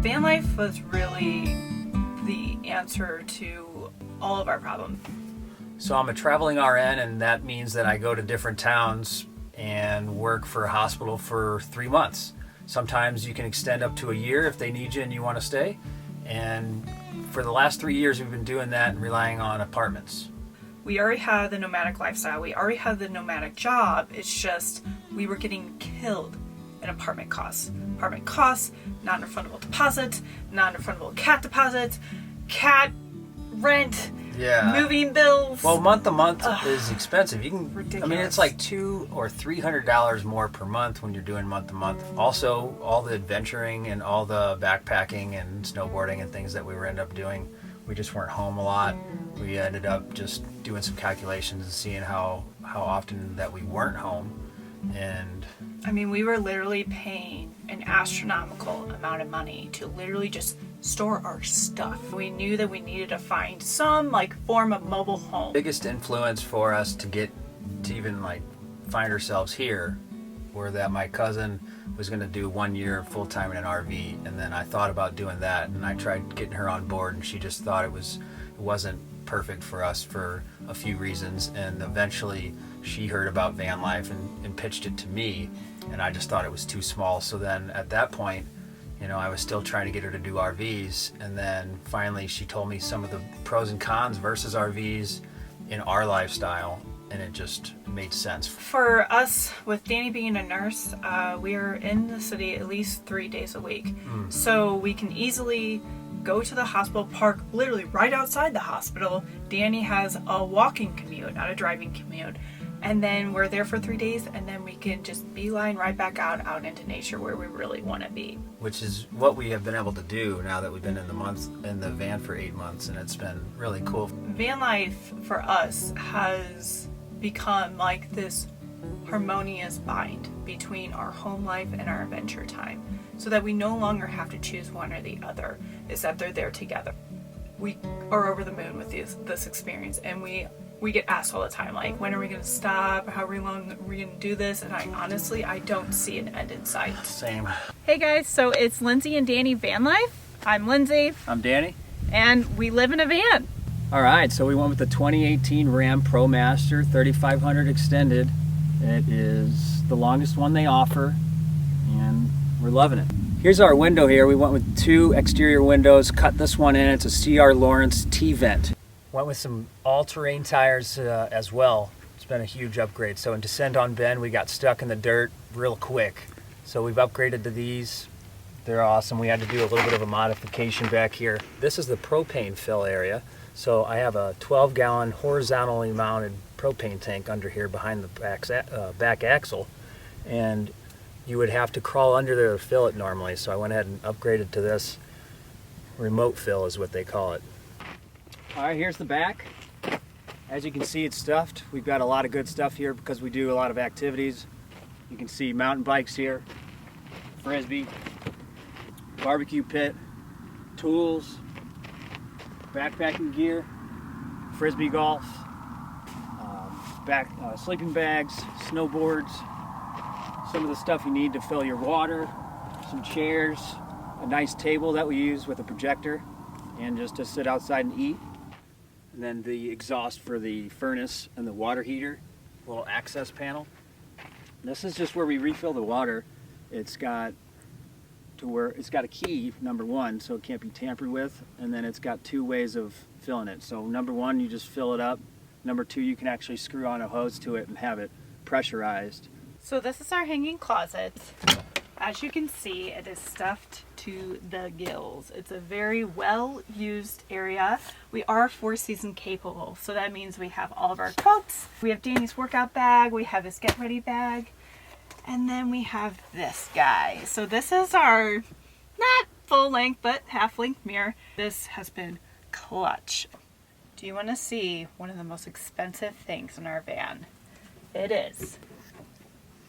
Van life was really the answer to all of our problems. So I'm a traveling RN, and that means that I go to different towns and work for a hospital for 3 months. Sometimes you can extend up to a year if they need you and you want to stay. And for the last 3 years, we've been doing that and relying on apartments. We already had the nomadic lifestyle. We already had the nomadic job. It's just we were getting killed in apartment costs. Apartment costs, non-refundable deposits, non-refundable cat deposits, cat rent, moving bills. Well, month to month is expensive. You can, Ridiculous. I mean, it's like $200 or $300 more per month when you're doing month to month. Also, all the adventuring and all the backpacking and snowboarding and things that we were end up doing, we just weren't home a lot. We ended up just doing some calculations and seeing how often that we weren't home. And I mean, we were literally paying an astronomical amount of money to literally just store our stuff. We knew that we needed to find some like form of mobile home. Biggest influence for us to get to even like find ourselves here were that my cousin was going to do 1 year full time in an RV, and then I thought about doing that, and I tried getting her on board, and she just thought it wasn't perfect for us for a few reasons, and eventually she heard about van life and pitched it to me, and I just thought it was too small. So then at that point, you know, I was still trying to get her to do RVs, and then finally she told me some of the pros and cons versus RVs in our lifestyle, and it just made sense. For us, with Danny being a nurse, we're in the city at least 3 days a week. So we can easily go to the hospital, park literally right outside the hospital. Danny has a walking commute, not a driving commute. And then we're there for 3 days, and then we can just beeline right back out into nature where we really want to be. Which is what we have been able to do now that we've been in the van for 8 months, and it's been really cool. Van life for us has become like this harmonious bind between our home life and our adventure time, so that we no longer have to choose one or the other, is that they're there together. We are over the moon with this experience, and we get asked all the time, like, when are we going to stop? How long are we going to do this? And I don't see an end in sight. Same. Hey guys, so it's Lindsey and Danny Van Life. I'm Lindsey. I'm Danny. And we live in a van. All right, so we went with the 2018 Ram Promaster 3500 extended. It is the longest one they offer, and we're loving it. Here's our window here. We went with 2 exterior windows, cut this one in. It's a CR Lawrence T-vent. Went with some all-terrain tires as well. It's been a huge upgrade. So in Descent on Bend, we got stuck in the dirt real quick. So we've upgraded to these. They're awesome. We had to do a little bit of a modification back here. This is the propane fill area. So I have a 12-gallon horizontally mounted propane tank under here behind the back axle. And you would have to crawl under there to fill it normally. So I went ahead and upgraded to this remote fill is what they call it. All right, here's the back. As you can see, it's stuffed. We've got a lot of good stuff here because we do a lot of activities. You can see mountain bikes here, frisbee, barbecue pit, tools, backpacking gear, frisbee golf, sleeping bags, snowboards, some of the stuff you need to fill your water, some chairs, a nice table that we use with a projector, and just to sit outside and eat. And then the exhaust for the furnace and the water heater, little access panel. This is just where we refill the water. It's got a key, number 1, so it can't be tampered with, and then it's got 2 ways of filling it. So number 1, you just fill it up. Number 2, you can actually screw on a hose to it and have it pressurized. So this is our hanging closet. As you can see, it is stuffed to the gills. It's a very well-used area. We are 4-season capable, so that means we have all of our coats. We have Danny's workout bag. We have his get-ready bag. And then we have this guy. So this is our, not full-length, but half-length mirror. This has been clutch. Do you want to see one of the most expensive things in our van? It is.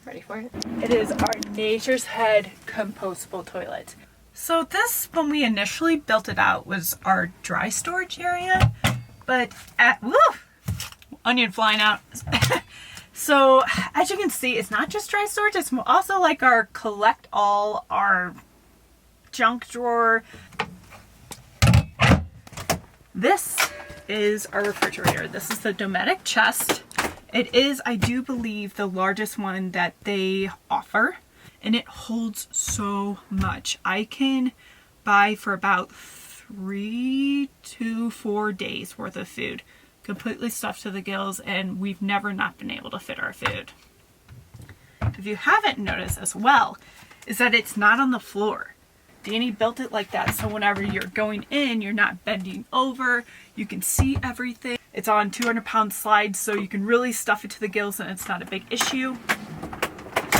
Ready for it? It is our Nature's Head compostable toilet. So this, when we initially built it out, was our dry storage area, but onion flying out. So as you can see, it's not just dry storage, it's also like our collect all our junk drawer. This is our refrigerator. This is the Dometic chest. It is, I do believe, the largest one that they offer, and it holds so much. I can buy for about 3 to 4 days worth of food, completely stuffed to the gills, and we've never not been able to fit our food. If you haven't noticed as well, is that it's not on the floor. Danny built it like that so whenever you're going in, you're not bending over, you can see everything. It's on 200-pound slides, so you can really stuff it to the gills and it's not a big issue.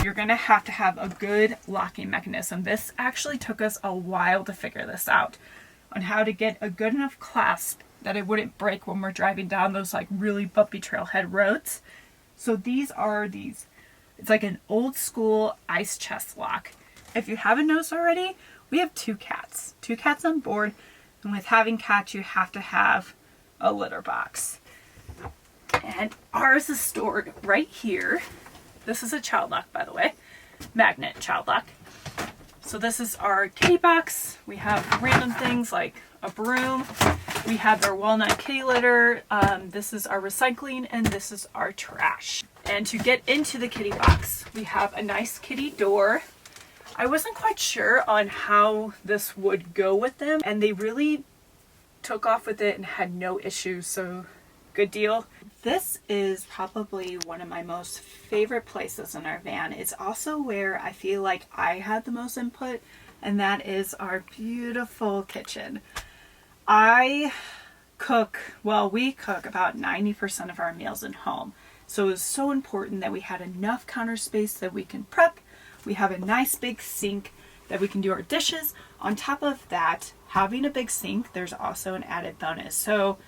You're gonna have to have a good locking mechanism. This actually took us a while to figure this out, on how to get a good enough clasp that it wouldn't break when we're driving down those like really bumpy trailhead roads. So these are these, it's like an old school ice chest lock. If you haven't noticed already, we have 2 cats. 2 cats on board, and with having cats, you have to have a litter box. And ours is stored right here. This is a child lock, by the way. Magnet child lock. So this is our kitty box. We have random things like a broom. We have our walnut kitty litter. This is our recycling, and this is our trash. And to get into the kitty box, we have a nice kitty door. I wasn't quite sure on how this would go with them, and they really took off with it and had no issues, so good deal. This is probably one of my most favorite places in our van. It's also where I feel like I had the most input, and that is our beautiful kitchen. We cook about 90% of our meals at home, so it was so important that we had enough counter space that we can prep. We have a nice big sink that we can do our dishes. On top of that, having a big sink, there's also an added bonus. So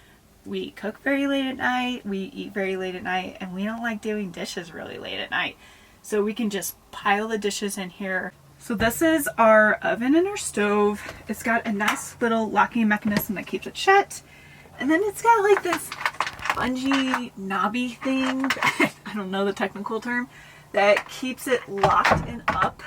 we cook very late at night, we eat very late at night, and we don't like doing dishes really late at night. So we can just pile the dishes in here. So this is our oven and our stove. It's got a nice little locking mechanism that keeps it shut. And then it's got like this spongy knobby thing, I don't know the technical term, that keeps it locked and up.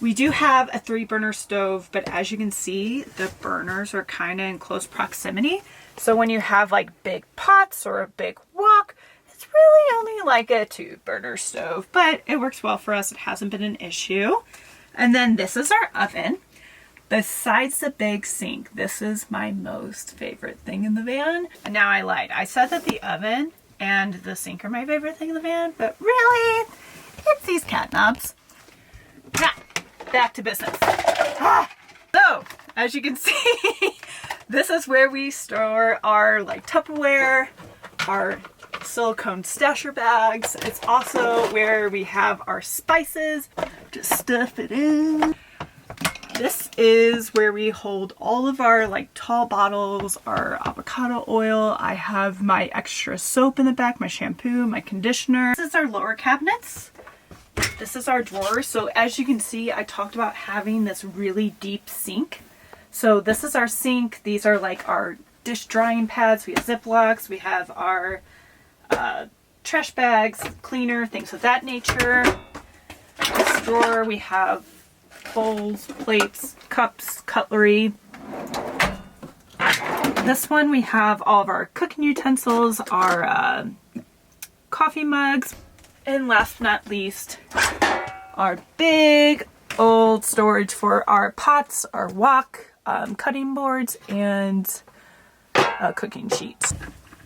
We do have a 3-burner stove, but as you can see, the burners are kind of in close proximity. So when you have like big pots or a big wok, it's really only like a 2-burner stove, but it works well for us. It hasn't been an issue. And then this is our oven. Besides the big sink, this is my most favorite thing in the van. And now I lied. I said that the oven and the sink are my favorite thing in the van, but really, it's these cat knobs. Now, back to business. So, as you can see, this is where we store our like Tupperware, our silicone stasher bags. It's also where we have our spices. Just stuff it in. This is where we hold all of our like tall bottles, our avocado oil. I have my extra soap in the back, my shampoo, my conditioner. This is our lower cabinets. This is our drawer. So as you can see, I talked about having this really deep sink. So this is our sink. These are like our dish drying pads. We have Ziplocs. We have our trash bags, cleaner, things of that nature. This drawer, we have bowls, plates, cups, cutlery. This one we have all of our cooking utensils, our coffee mugs, and last but not least, our big old storage for our pots, our wok, cutting boards, and cooking sheets.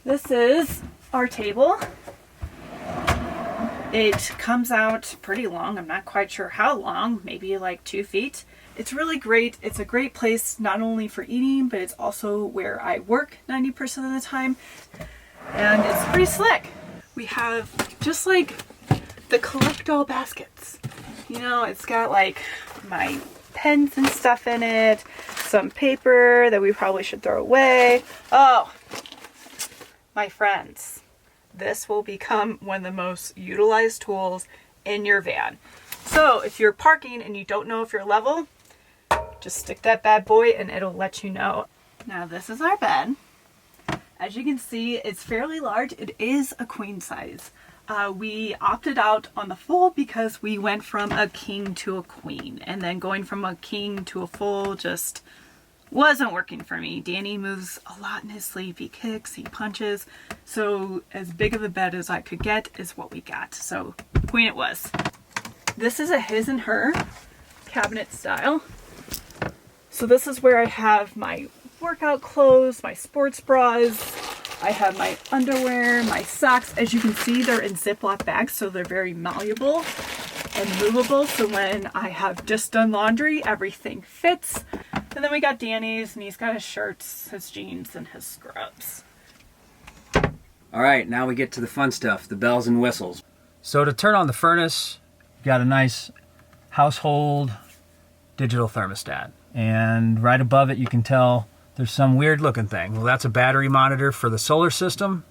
This is our table. It comes out pretty long. I'm not quite sure how long, maybe like 2 feet. It's really great. It's a great place not only for eating, but it's also where I work 90% of the time. And it's pretty slick. We have just like the collect-all baskets. You know, it's got like my pens and stuff in it, some paper that we probably should throw away. Oh, my friends. This will become one of the most utilized tools in your van. So if you're parking and you don't know if you're level, just stick that bad boy and it'll let you know. Now this is our bed. As you can see, it's fairly large. It is a queen size. We opted out on the full because we went from a king to a queen, and then going from a king to a full just wasn't working for me. Danny moves a lot in his sleep. He kicks, he punches. So as big of a bed as I could get is what we got. So queen it was. This is a his and her cabinet style. So this is where I have my workout clothes, my sports bras. I have my underwear, my socks. As you can see, they're in Ziploc bags, so they're very malleable and movable. So when I have just done laundry, everything fits. And then we got Danny's, and he's got his shirts, his jeans, and his scrubs. All right, now we get to the fun stuff, the bells and whistles. So to turn on the furnace, you've got a nice household digital thermostat. And right above it, you can tell there's some weird looking thing. Well, that's a battery monitor for the solar system.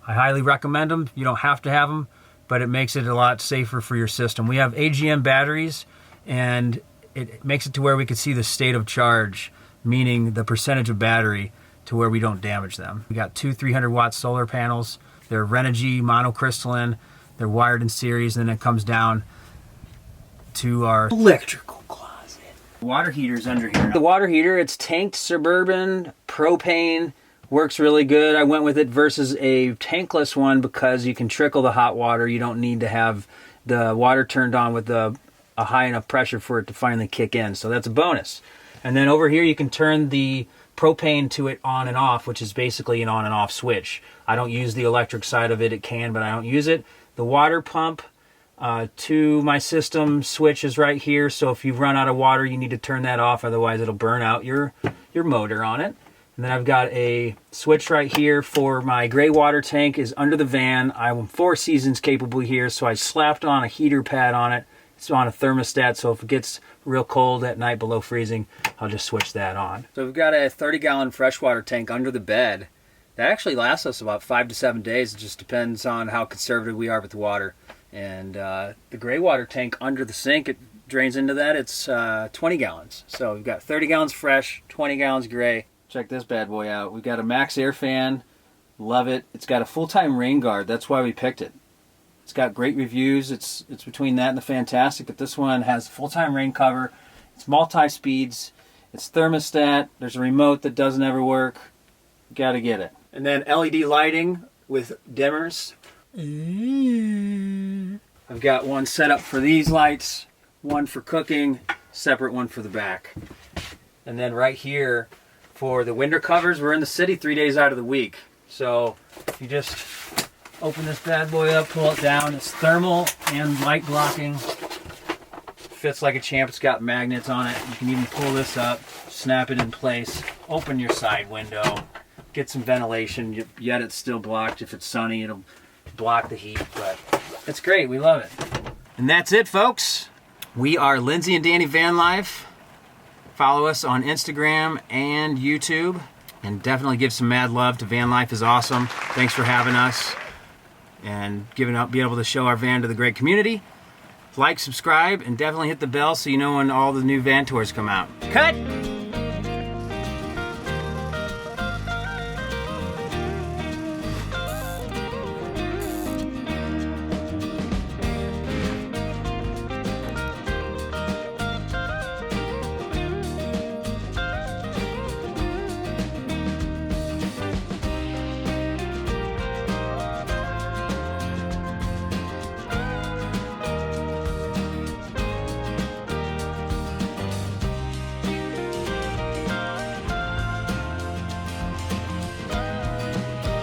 I highly recommend them. You don't have to have them, but it makes it a lot safer for your system. We have AGM batteries, and it makes it to where we can see the state of charge, meaning the percentage of battery, to where we don't damage them. We got two 300-watt solar panels. They're Renogy monocrystalline. They're wired in series, and then it comes down to our electrical closet. Water heater's under here. The water heater, it's tanked Suburban propane, works really good. I went with it versus a tankless one because you can trickle the hot water. You don't need to have the water turned on with a high enough pressure for it to finally kick in. So that's a bonus. And then over here you can turn the propane to it on and off, which is basically an on and off switch. I don't use the electric side of it. It can, but I don't use it. The water pump to my system switch is right here, so if you run out of water you need to turn that off, otherwise it'll burn out your motor on it. And then I've got a switch right here for my gray water tank is under the van. I'm 4 seasons capable here, so I slapped on a heater pad on it. It's on a thermostat, so if it gets real cold at night below freezing, I'll just switch that on. So we've got a 30-gallon freshwater tank under the bed. That actually lasts us about 5 to 7 days. It just depends on how conservative we are with the water. And the gray water tank under the sink, it drains into that. It's 20 gallons. So we've got 30 gallons fresh, 20 gallons gray. Check this bad boy out. We've got a max air fan. Love it. It's got a full-time rain guard. That's why we picked it. It's got great reviews. It's between that and the Fantastic, but this one has full-time rain cover. It's multi-speeds. It's thermostat. There's a remote that doesn't ever work. You gotta get it. And then LED lighting with dimmers. I've got one set up for these lights, one for cooking, separate one for the back. And then right here for the window covers, we're in the city 3 days out of the week. So you just open this bad boy up, pull it down. It's thermal and light blocking. Fits like a champ. It's got magnets on it. You can even pull this up, snap it in place, open your side window, get some ventilation, yet it's still blocked. If it's sunny, it'll block the heat, but it's great. We love it. And that's it, folks. We are Lindsey and Danny Van Life. Follow us on Instagram and YouTube, and definitely give some mad love to Vanlifeisawesome. Thanks for having us and being able to show our van to the great community. Like, subscribe, and definitely hit the bell so you know when all the new van tours come out. Cut!